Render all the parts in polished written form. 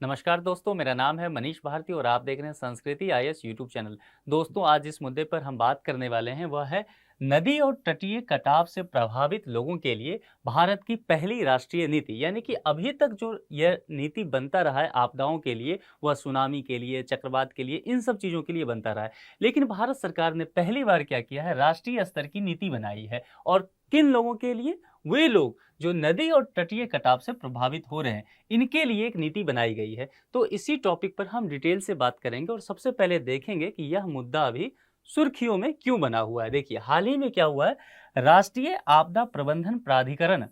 नमस्कार दोस्तों, मेरा नाम है मनीष भारती और आप देख रहे हैं संस्कृति आईएएस यूट्यूब चैनल। दोस्तों, आज जिस मुद्दे पर हम बात करने वाले हैं वह है नदी और तटीय कटाव से प्रभावित लोगों के लिए भारत की पहली राष्ट्रीय नीति। यानी कि अभी तक जो यह नीति बनता रहा है आपदाओं के लिए, वह सुनामी के लिए, चक्रवात के लिए, इन सब चीज़ों के लिए बनता रहा है। लेकिन भारत सरकार ने पहली बार क्या किया है, राष्ट्रीय स्तर की नीति बनाई है। और किन लोगों के लिए? वे लोग जो नदी और तटीय कटाव से प्रभावित हो रहे हैं, इनके लिए एक नीति बनाई गई है। तो इसी टॉपिक पर हम डिटेल से बात करेंगे और सबसे पहले देखेंगे कि यह मुद्दा अभी सुर्खियों में क्यों बना हुआ है। देखिए, हाल ही में क्या हुआ है, राष्ट्रीय आपदा प्रबंधन प्राधिकरण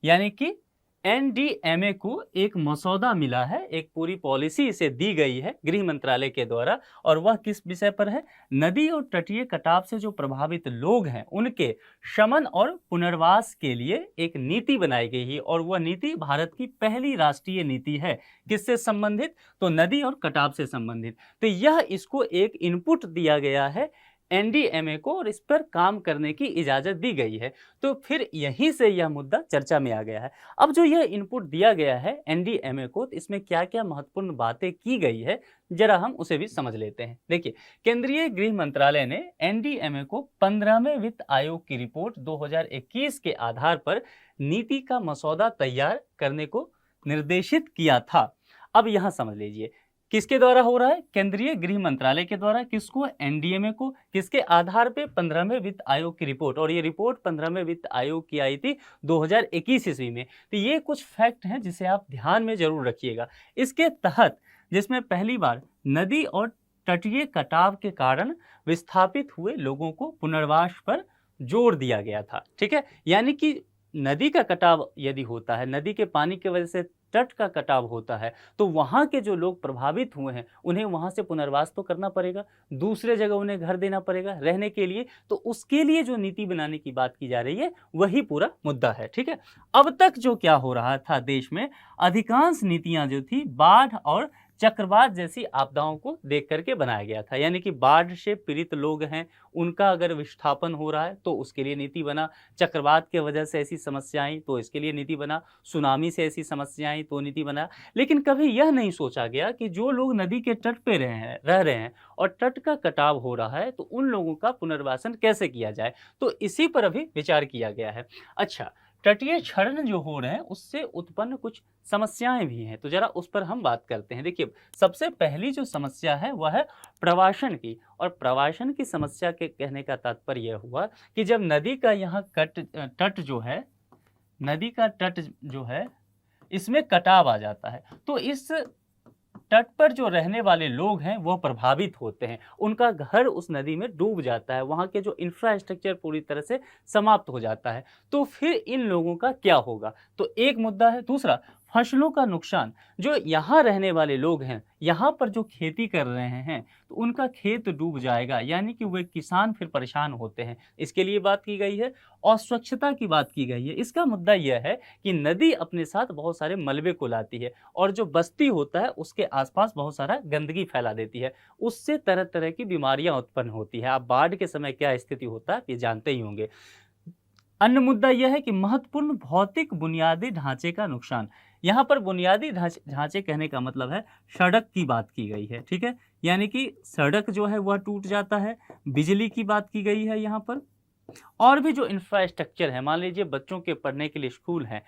यानी कि एनडीएमए को एक मसौदा मिला है, एक पूरी पॉलिसी इसे दी गई है गृह मंत्रालय के द्वारा। और वह किस विषय पर है? नदी और तटीय कटाव से जो प्रभावित लोग हैं उनके शमन और पुनर्वास के लिए एक नीति बनाई गई है। और वह नीति भारत की पहली राष्ट्रीय नीति है। किससे संबंधित? तो नदी और कटाव से संबंधित। तो यह इसको एक इनपुट दिया गया है एनडीएमए को और इस पर काम करने की इजाज़त दी गई है। तो फिर यहीं से यह मुद्दा चर्चा में आ गया है। अब जो यह इनपुट दिया गया है एनडीएमए को, तो इसमें क्या-क्या महत्वपूर्ण बातें की गई है, जरा हम उसे भी समझ लेते हैं। देखिए, केंद्रीय गृह मंत्रालय ने एनडीएमए को 15वें वित्त आयोग की रिपोर्ट 2021 के आधार पर नीति का मसौदा तैयार करने को निर्देशित किया था। अब यहाँ समझ लीजिए, किसके द्वारा हो रहा है? केंद्रीय गृह मंत्रालय के द्वारा। किसको? एनडीएमए को। किसके आधार पे? 15वें वित्त आयोग की रिपोर्ट। और ये रिपोर्ट 15वें वित्त आयोग की आई थी 2021 ईस्वी में। तो ये कुछ फैक्ट हैं जिसे आप ध्यान में जरूर रखिएगा। इसके तहत जिसमें पहली बार नदी और तटीय कटाव के कारण विस्थापित हुए लोगों को पुनर्वास पर जोर दिया गया था। ठीक है, यानी कि नदी का कटाव यदि होता है, नदी के पानी की वजह से तट का कटाव होता है, तो वहाँ के जो लोग प्रभावित हुए हैं उन्हें वहाँ से पुनर्वास तो करना पड़ेगा, दूसरे जगह उन्हें घर देना पड़ेगा रहने के लिए। तो उसके लिए जो नीति बनाने की बात की जा रही है वही पूरा मुद्दा है। ठीक है, अब तक जो क्या हो रहा था देश में, अधिकांश नीतियाँ जो थी बाढ़ और चक्रवात जैसी आपदाओं को देख करके बनाया गया था। यानी कि बाढ़ से पीड़ित लोग हैं, उनका अगर विस्थापन हो रहा है तो उसके लिए नीति बना, चक्रवात के वजह से ऐसी समस्याएं तो इसके लिए नीति बना, सुनामी से ऐसी समस्याएं तो नीति बना। लेकिन कभी यह नहीं सोचा गया कि जो लोग नदी के तट पे रह रहे हैं और तट का कटाव हो रहा है, तो उन लोगों का पुनर्वासन कैसे किया जाए। तो इसी पर अभी विचार किया गया है। अच्छा, तटीय क्षरण जो हो रहे हैं उससे उत्पन्न कुछ समस्याएं भी हैं, तो जरा उस पर हम बात करते हैं। देखिए, सबसे पहली जो समस्या है वह है प्रवासन की। और प्रवासन की समस्या के कहने का तात्पर्य यह हुआ कि जब नदी का यहाँ तट जो है, नदी का तट जो है, इसमें कटाव आ जाता है, तो इस तट पर जो रहने वाले लोग हैं वो प्रभावित होते हैं, उनका घर उस नदी में डूब जाता है, वहाँ के जो इंफ्रास्ट्रक्चर पूरी तरह से समाप्त हो जाता है। तो फिर इन लोगों का क्या होगा? तो एक मुद्दा है। दूसरा, फसलों का नुकसान। जो यहाँ रहने वाले लोग हैं, यहाँ पर जो खेती कर रहे हैं, तो उनका खेत डूब जाएगा, यानी कि वे किसान फिर परेशान होते हैं। इसके लिए बात की गई है। और स्वच्छता की बात की गई है। इसका मुद्दा यह है कि नदी अपने साथ बहुत सारे मलबे को लाती है और जो बस्ती होता है उसके आसपास बहुत सारा गंदगी फैला देती है, उससे तरह तरह की बीमारियां उत्पन्न होती है। आप बाढ़ के समय क्या स्थिति होता है ये जानते ही होंगे। अन्य मुद्दा यह है कि महत्वपूर्ण भौतिक बुनियादी ढांचे का नुकसान। यहाँ पर बुनियादी ढांचे कहने का मतलब है सड़क की बात की गई है। ठीक है, यानी कि सड़क जो है वह टूट जाता है। बिजली की बात की गई है यहाँ पर। और भी जो इंफ्रास्ट्रक्चर है, मान लीजिए बच्चों के पढ़ने के लिए स्कूल हैं,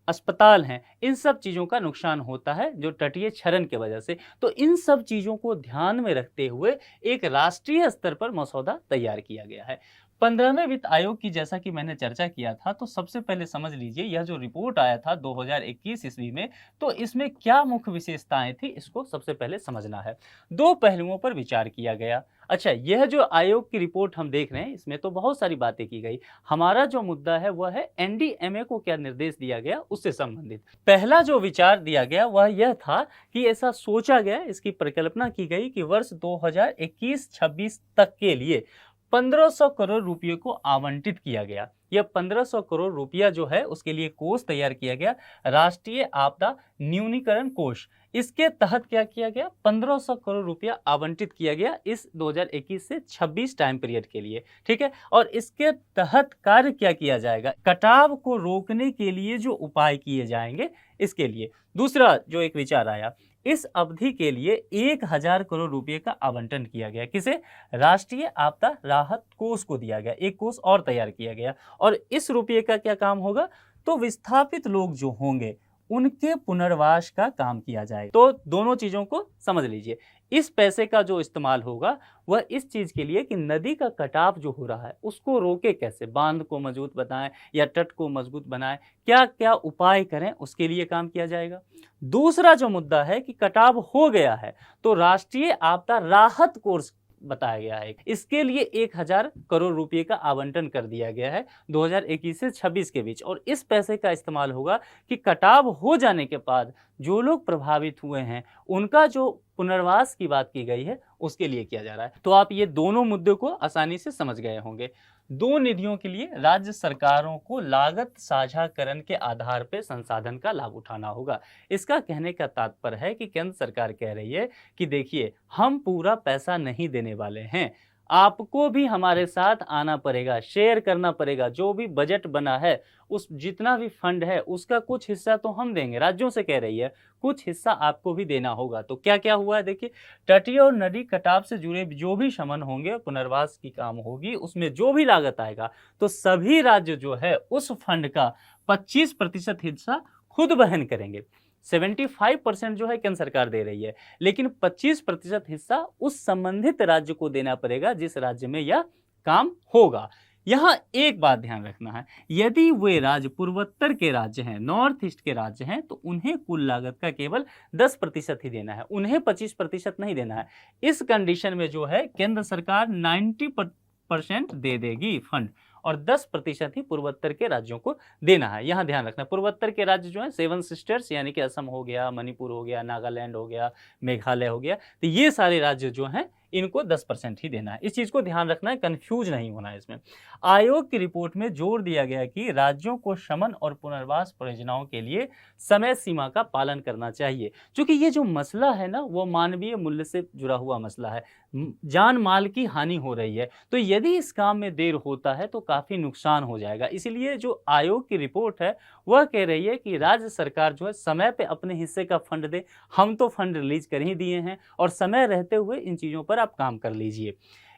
अस्पताल हैं, इन सब चीज़ों का नुकसान होता है जो तटीय क्षरण की वजह से। तो इन सब चीज़ों को ध्यान में रखते हुए एक राष्ट्रीय स्तर पर मसौदा तैयार किया गया है। 15वें वित्त आयोग की जैसा कि मैंने चर्चा किया था, तो सबसे पहले समझ लीजिए यह जो रिपोर्ट आया था 2021 ईस्वी में, तो इसमें क्या मुख्य विशेषताएं थी, इसको सबसे पहले समझना है। दो पहलुओं पर विचार किया गया। अच्छा, यह जो आयोग की रिपोर्ट हम देख रहे हैं इसमें तो बहुत सारी बातें की गई। हमारा जो मुद्दा है वह है एनडीएमए को क्या निर्देश दिया गया उससे संबंधित। पहला जो विचार दिया गया वह यह था कि ऐसा सोचा गया, इसकी परिकल्पना की गई कि वर्ष 2021-26 तक के लिए 1500 करोड़ रुपये को आवंटित किया गया। यह 1500 करोड़ रुपया जो है उसके लिए कोष तैयार किया गया, राष्ट्रीय आपदा न्यूनीकरण कोष। इसके तहत क्या किया गया, 1500 करोड़ रुपया आवंटित किया गया इस 2021 से 26 टाइम पीरियड के लिए। ठीक है, और इसके तहत कार्य क्या किया जाएगा, कटाव को रोकने के लिए जो उपाय किए जाएंगे इसके लिए। दूसरा जो एक विचार आया, इस अवधि के लिए 1000 करोड़ रुपए का आवंटन किया गया। किसे? राष्ट्रीय आपदा राहत कोष को दिया गया। एक कोष और तैयार किया गया और इस रुपये का क्या काम होगा? तो विस्थापित लोग जो होंगे उनके पुनर्वास का काम किया जाए। तो दोनों चीजों को समझ लीजिए। इस पैसे का जो इस्तेमाल होगा वह इस चीज के लिए कि नदी का कटाव जो हो रहा है उसको रोके कैसे, बांध को मजबूत बनाएं या तट को मजबूत बनाएं, क्या क्या उपाय करें, उसके लिए काम किया जाएगा। दूसरा जो मुद्दा है कि कटाव हो गया है तो राष्ट्रीय आपदा राहत कोष बताया गया है, इसके लिए 1000 करोड़ रुपए का आवंटन कर दिया गया है 2021 से 26 के बीच। और इस पैसे का इस्तेमाल होगा कि कटाव हो जाने के बाद जो लोग प्रभावित हुए हैं उनका जो पुनर्वास की बात की गई है उसके लिए किया जा रहा है। तो आप ये दोनों मुद्दों को आसानी से समझ गए होंगे। दो निधियों के लिए राज्य सरकारों को लागत साझाकरण के आधार पर संसाधन का लाभ उठाना होगा। इसका कहने का तात्पर्य है कि केंद्र सरकार कह रही है कि देखिए, हम पूरा पैसा नहीं देने वाले हैं, आपको भी हमारे साथ आना पड़ेगा, शेयर करना पड़ेगा। जो भी बजट बना है, उस जितना भी फंड है उसका कुछ हिस्सा तो हम देंगे, राज्यों से कह रही है, कुछ हिस्सा आपको भी देना होगा। तो क्या क्या हुआ है देखिए, तटीय और नदी कटाव से जुड़े जो भी शमन होंगे, पुनर्वास की काम होगी, उसमें जो भी लागत आएगा तो सभी राज्य जो है उस फंड का 25% हिस्सा खुद वहन करेंगे। 75% जो है केंद्र सरकार दे रही है, लेकिन 25% हिस्सा उस संबंधित राज्य को देना पड़ेगा जिस राज्य में यह काम होगा। यहाँ एक बात ध्यान रखना है, यदि वे राज्य पूर्वोत्तर के राज्य हैं, नॉर्थ ईस्ट के राज्य हैं, तो उन्हें कुल लागत का केवल 10% ही देना है, उन्हें 25% नहीं देना है। इस कंडीशन में जो है केंद्र सरकार 90% दे देगी फंड और 10% ही पूर्वोत्तर के राज्यों को देना है। यहाँ ध्यान रखना, पूर्वोत्तर के राज्य जो है 7 सिस्टर्स यानी कि असम हो गया, मणिपुर हो गया, नागालैंड हो गया, मेघालय हो गया, तो ये सारे राज्य जो हैं इनको 10% ही देना है। इस चीज को ध्यान रखना है, कंफ्यूज नहीं होना है इसमें। आयोग की रिपोर्ट में जोर दिया गया कि राज्यों को शमन और पुनर्वास परियोजनाओं के लिए समय सीमा का पालन करना चाहिए, क्योंकि ये जो मसला है ना वो मानवीय मूल्य से जुड़ा हुआ मसला है, जान माल की हानि हो रही है। तो यदि इस काम में देर होता है तो काफी नुकसान हो जाएगा। इसलिए जो आयोग की रिपोर्ट है वह कह रही है कि राज्य सरकार जो है समय पे अपने हिस्से का फंड दे। हम तो फंड रिलीज कर ही दिए हैं और समय रहते हुए इन चीजों पर आप काम कर लीजिए।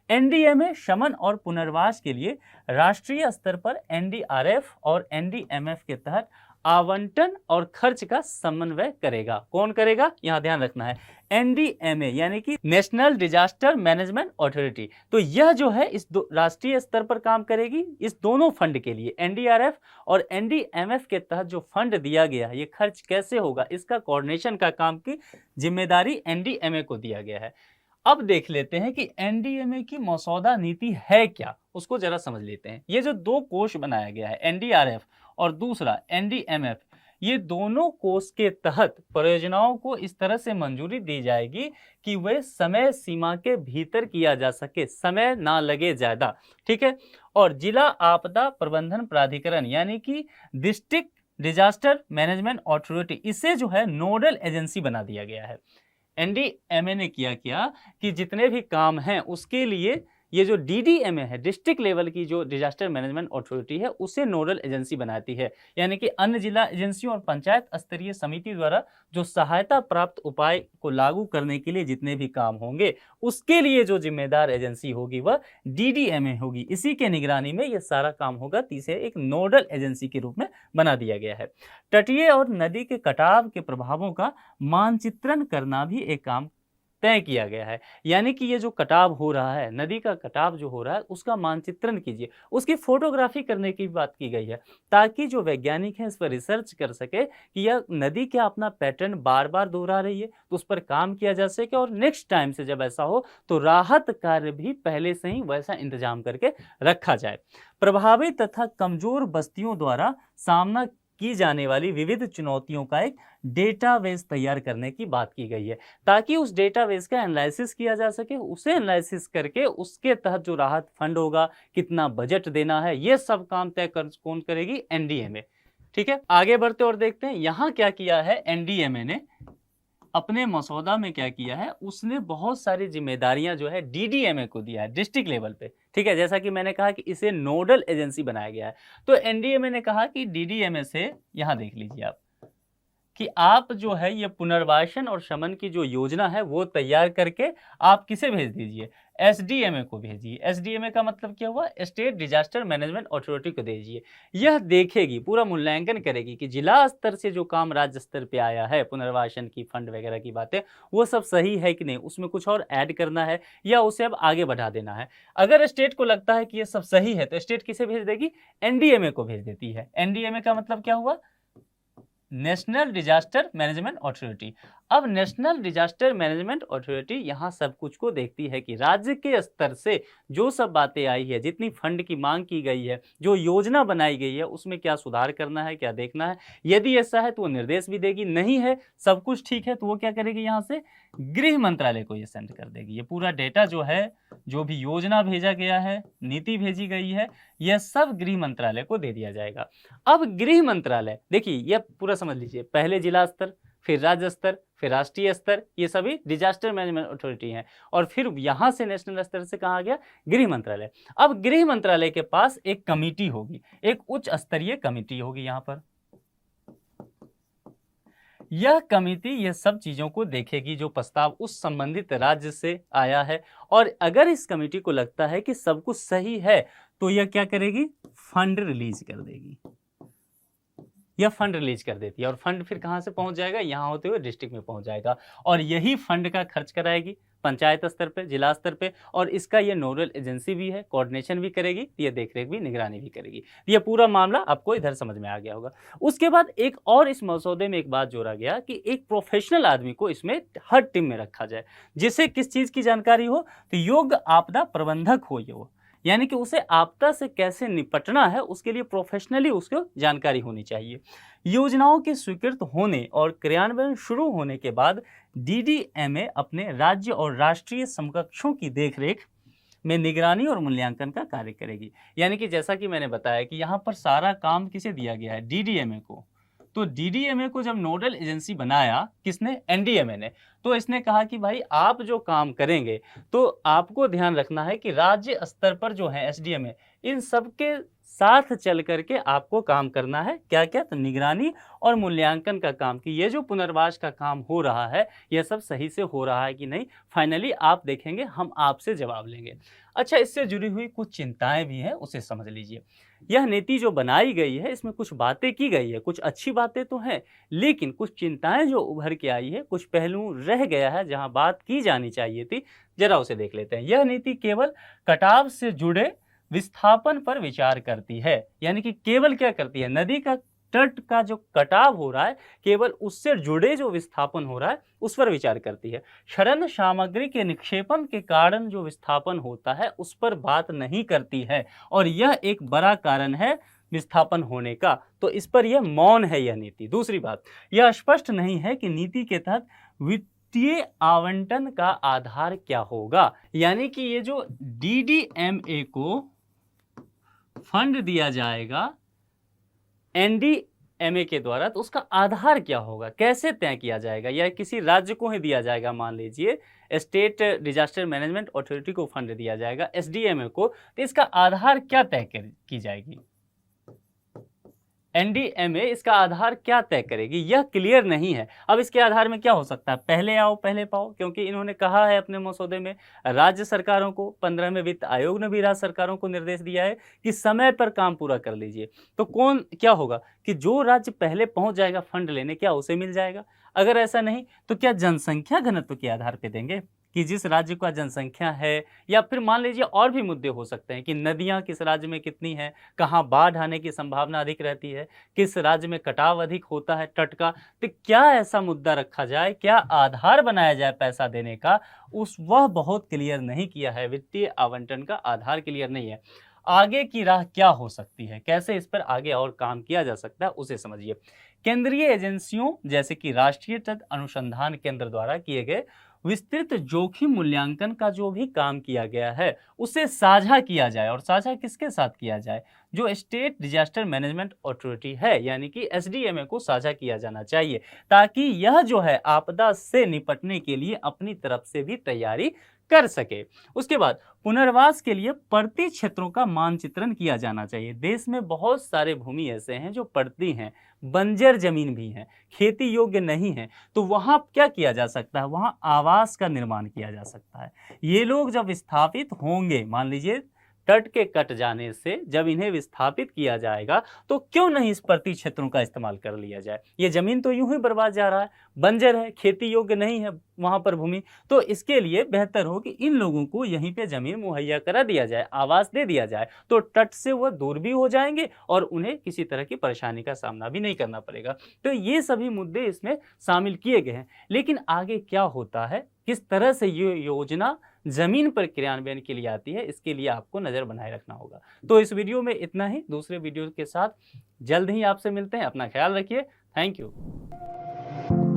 एनडीएमए शमन और पुनर्वास के लिए राष्ट्रीय स्तर पर एनडीआरएफ और एनडीएमएफ के तहत आवंटन और खर्च का समन्वय करेगा। कौन करेगा? यहां ध्यान रखना है, एनडीएमए यानी कि नेशनल डिजास्टर मैनेजमेंट अथॉरिटी। तो यह जो है इस राष्ट्रीय स्तर पर काम करेगी इस दोनों फंड के लिए, एनडीआरएफ और एनडीएमएफ के तहत जो फंड दिया गया है ये खर्च कैसे होगा, इसका कोऑर्डिनेशन का काम की जिम्मेदारी एनडीएमए को दिया गया है। अब देख लेते हैं कि एनडीएमए की मसौदा नीति है क्या, उसको जरा समझ लेते हैं। ये जो दो कोष बनाया गया है, एनडीआरएफ और दूसरा एनडीएमएफ, ये दोनों कोष के तहत परियोजनाओं को इस तरह से मंजूरी दी जाएगी कि वे समय सीमा के भीतर किया जा सके, समय ना लगे ज्यादा, ठीक है। और जिला आपदा प्रबंधन प्राधिकरण यानी कि डिस्ट्रिक्ट डिजास्टर मैनेजमेंट अथॉरिटी, इसे जो है नोडल एजेंसी बना दिया गया है। एनडीएमए ने किया कि जितने भी काम हैं उसके लिए ये जो डीडीएमए है, डिस्ट्रिक्ट लेवल की जो डिजास्टर मैनेजमेंट अथॉरिटी है, उसे नोडल एजेंसी बनाती है। यानी कि अन्य जिला एजेंसियों और पंचायत स्तरीय समिति द्वारा जो सहायता प्राप्त उपाय को लागू करने के लिए जितने भी काम होंगे उसके लिए जो जिम्मेदार एजेंसी होगी वह डीडीएमए होगी। इसी के निगरानी में यह सारा काम होगा, इसे एक नोडल एजेंसी के रूप में बना दिया गया है। तटीय और नदी के कटाव के प्रभावों का मानचित्रण करना भी एक काम तय किया गया है। यानी कि ये जो कटाव हो रहा है, नदी का कटाव जो हो रहा है उसका मानचित्रण कीजिए, उसकी फोटोग्राफी करने की बात की गई है, ताकि जो वैज्ञानिक हैं इस पर रिसर्च कर सके कि यह नदी क्या अपना पैटर्न बार बार दोहरा रही है, तो उस पर काम किया जा सके और नेक्स्ट टाइम से जब ऐसा हो तो राहत कार्य भी पहले से ही वैसा इंतजाम करके रखा जाए। प्रभावित तथा कमजोर बस्तियों द्वारा सामना की जाने वाली विविध चुनौतियों का एक डेटाबेस तैयार करने की बात की गई है, ताकि उस डेटाबेस का एनालिसिस किया जा सके। उसे एनालिसिस करके उसके तहत जो राहत फंड होगा, कितना बजट देना है, ये सब काम तय कर कौन करेगी? एनडीएमए। ठीक है, आगे बढ़ते और देखते हैं यहाँ क्या किया है एनडीएमए ने अपने मसौदा में। क्या किया है उसने? बहुत सारी जिम्मेदारियां जो है डीडीएमए को दिया है डिस्ट्रिक्ट लेवल पे, ठीक है। जैसा कि मैंने कहा कि इसे नोडल एजेंसी बनाया गया है, तो एनडीएमए ने कहा कि डीडीएमए से, यहां देख लीजिए आप, कि आप जो है ये पुनर्वासन और शमन की जो योजना है वो तैयार करके आप किसे भेज दीजिए, एसडीएमए को भेजिए। एसडीएमए का मतलब क्या हुआ, स्टेट डिजास्टर मैनेजमेंट अथॉरिटी को दीजिए। यह देखेगी, पूरा मूल्यांकन करेगी कि जिला स्तर से जो काम राज्य स्तर पे आया है, पुनर्वासन की फंड वगैरह की बातें, वो सब सही है कि नहीं, उसमें कुछ और ऐड करना है या उसे अब आगे बढ़ा देना है। अगर स्टेट को लगता है कि ये सब सही है तो स्टेट किसे भेज देगी, एनडीएमए को भेज देती है। एनडीएमए का मतलब क्या हुआ, नेशनल डिजास्टर मैनेजमेंट अथॉरिटी। अब नेशनल डिजास्टर मैनेजमेंट अथॉरिटी यहाँ सब कुछ को देखती है कि राज्य के स्तर से जो सब बातें आई है, जितनी फंड की मांग की गई है, जो योजना बनाई गई है, उसमें क्या सुधार करना है, क्या देखना है। यदि ऐसा है तो वो निर्देश भी देगी, नहीं है सब कुछ ठीक है तो वो क्या करेगी, यहाँ से गृह मंत्रालय को ये सेंड कर देगी। ये पूरा डेटा जो है, जो भी योजना भेजा गया है, नीति भेजी गई है, यह सब गृह मंत्रालय को दे दिया जाएगा। अब गृह मंत्रालय देखिए, यह पूरा समझ लीजिए, पहले जिला स्तर, फिर राज्य स्तर, फिर राष्ट्रीय स्तर, ये सभी डिजास्टर मैनेजमेंट अथॉरिटी हैं, और फिर यहां से नेशनल स्तर से कहा गया गृह मंत्रालय। अब गृह मंत्रालय के पास एक कमेटी होगी, एक उच्च स्तरीय कमेटी होगी। यहां पर यह कमेटी यह सब चीजों को देखेगी जो प्रस्ताव उस संबंधित राज्य से आया है, और अगर इस कमेटी को लगता है कि सब कुछ सही है तो यह क्या करेगी, फंड रिलीज कर देगी। यह फंड रिलीज कर देती है, और फंड फिर कहां से पहुंच जाएगा, यहां होते हुए डिस्ट्रिक्ट में पहुंच जाएगा, और यही फंड का खर्च कराएगी पंचायत स्तर पे, जिला स्तर पे, और इसका ये नोडल एजेंसी भी है, कोऑर्डिनेशन भी करेगी, ये देखरेख भी, निगरानी भी करेगी। ये पूरा मामला आपको इधर समझ में आ गया होगा। उसके बाद एक और इस मसौदे में एक बात जोड़ा गया कि एक प्रोफेशनल आदमी को इसमें हर टीम में रखा जाए, जिसे किस चीज की जानकारी हो, तो योग्य आपदा प्रबंधक हो ये वो, यानी कि उसे आपदा से कैसे निपटना है उसके लिए प्रोफेशनली उसको जानकारी होनी चाहिए। योजनाओं के स्वीकृत होने और क्रियान्वयन शुरू होने के बाद डीडीएमए अपने राज्य और राष्ट्रीय समकक्षों की देखरेख में निगरानी और मूल्यांकन का कार्य करेगी। यानी कि जैसा कि मैंने बताया कि यहाँ पर सारा काम किसे दिया गया है, डीडीएमए को। तो डीडीएमए को जब नोडल एजेंसी बनाया किसने, एनडीएमए ने, तो इसने कहा कि भाई आप जो काम करेंगे तो आपको ध्यान रखना है कि राज्य स्तर पर जो है एसडीएमए, इन सब के साथ चल करके आपको काम करना है। क्या क्या, तो निगरानी और मूल्यांकन का काम, कि ये जो पुनर्वास का काम हो रहा है यह सब सही से हो रहा है कि नहीं, फाइनली आप देखेंगे, हम आपसे जवाब लेंगे। अच्छा, इससे जुड़ी हुई कुछ चिंताएं भी हैं, उसे समझ लीजिए। यह नीति जो बनाई गई है इसमें कुछ बातें की गई है, कुछ अच्छी बातें तो हैं, लेकिन कुछ चिंताएं जो उभर के आई है, कुछ पहलू रह गया है जहां बात की जानी चाहिए थी, जरा उसे देख लेते हैं। यह नीति केवल कटाव से जुड़े विस्थापन पर विचार करती है, यानी कि केवल क्या करती है, नदी का तट का जो कटाव हो रहा है, केवल उससे जुड़े जो विस्थापन हो रहा है उस पर विचार करती है। शरण सामग्री के निक्षेपण के कारण जो विस्थापन होता है उस पर बात नहीं करती है, और यह एक बड़ा कारण है विस्थापन होने का, तो इस पर यह मौन है यह नीति। दूसरी बात, यह स्पष्ट नहीं है कि नीति के तहत वित्तीय आवंटन का आधार क्या होगा, यानी कि ये जो डीडीएमए को फंड दिया जाएगा एनडीएमए के द्वारा, तो उसका आधार क्या होगा, कैसे तय किया जाएगा, या किसी राज्य को ही दिया जाएगा, मान लीजिए स्टेट डिजास्टर मैनेजमेंट अथॉरिटी को फंड दिया जाएगा, एसडीएमए को, तो इसका आधार क्या तय की जाएगी, एनडीएमए इसका आधार क्या तय करेगी, यह क्लियर नहीं है। अब इसके आधार में क्या हो सकता है, पहले आओ पहले पाओ, क्योंकि इन्होंने कहा है अपने मसौदे में राज्य सरकारों को, 15वें वित्त आयोग ने भी राज्य सरकारों को निर्देश दिया है कि समय पर काम पूरा कर लीजिए। तो कौन क्या होगा कि जो राज्य पहले पहुंच जाएगा फंड लेने, क्या उसे मिल जाएगा? अगर ऐसा नहीं तो क्या जनसंख्या घनत्व के आधार पर देंगे कि जिस राज्य का जनसंख्या है, या फिर मान लीजिए और भी मुद्दे हो सकते हैं कि नदियां किस राज्य में कितनी हैं, कहाँ बाढ़ आने की संभावना अधिक रहती है, किस राज्य में कटाव अधिक होता है तट का, तो क्या ऐसा मुद्दा रखा जाए, क्या आधार बनाया जाए पैसा देने का, वह बहुत क्लियर नहीं किया है। वित्तीय आवंटन का आधार क्लियर नहीं है। आगे की राह क्या हो सकती है, कैसे इस पर आगे और काम किया जा सकता है, उसे समझिए। केंद्रीय एजेंसियों जैसे कि राष्ट्रीय तट अनुसंधान केंद्र द्वारा किए गए विस्तृत जोखिम मूल्यांकन का जो भी काम किया गया है उसे साझा किया जाए, और साझा किसके साथ किया जाए, जो स्टेट डिजास्टर मैनेजमेंट अथॉरिटी है, यानी कि एसडीएमए को साझा किया जाना चाहिए, ताकि यह जो है आपदा से निपटने के लिए अपनी तरफ से भी तैयारी कर सके। उसके बाद पुनर्वास के लिए पड़ती क्षेत्रों का मानचित्रण किया जाना चाहिए। देश में बहुत सारे भूमि ऐसे हैं जो पड़ती हैं, बंजर जमीन भी है, खेती योग्य नहीं है, तो वहां क्या किया जा सकता है, वहां आवास का निर्माण किया जा सकता है। ये लोग जब विस्थापित होंगे, मान लीजिए तट के कट जाने से जब इन्हें विस्थापित किया जाएगा, तो क्यों नहीं इस प्रति क्षेत्रों का इस्तेमाल कर लिया जाए। ये जमीन तो यूं ही बर्बाद जा रहा है, बंजर है, खेती योग्य नहीं है वहां पर भूमि, तो इसके लिए बेहतर हो कि इन लोगों को यहीं पे जमीन मुहैया करा दिया जाए, आवास दे दिया जाए, तो तट से वह दूर भी हो जाएंगे और उन्हें किसी तरह की परेशानी का सामना भी नहीं करना पड़ेगा। तो ये सभी मुद्दे इसमें शामिल किए गए हैं। लेकिन आगे क्या होता है, किस तरह से ये योजना जमीन पर क्रियान्वयन के लिए आती है, इसके लिए आपको नजर बनाए रखना होगा। तो इस वीडियो में इतना ही, दूसरे वीडियो के साथ जल्द ही आपसे मिलते हैं। अपना ख्याल रखिए। Thank you.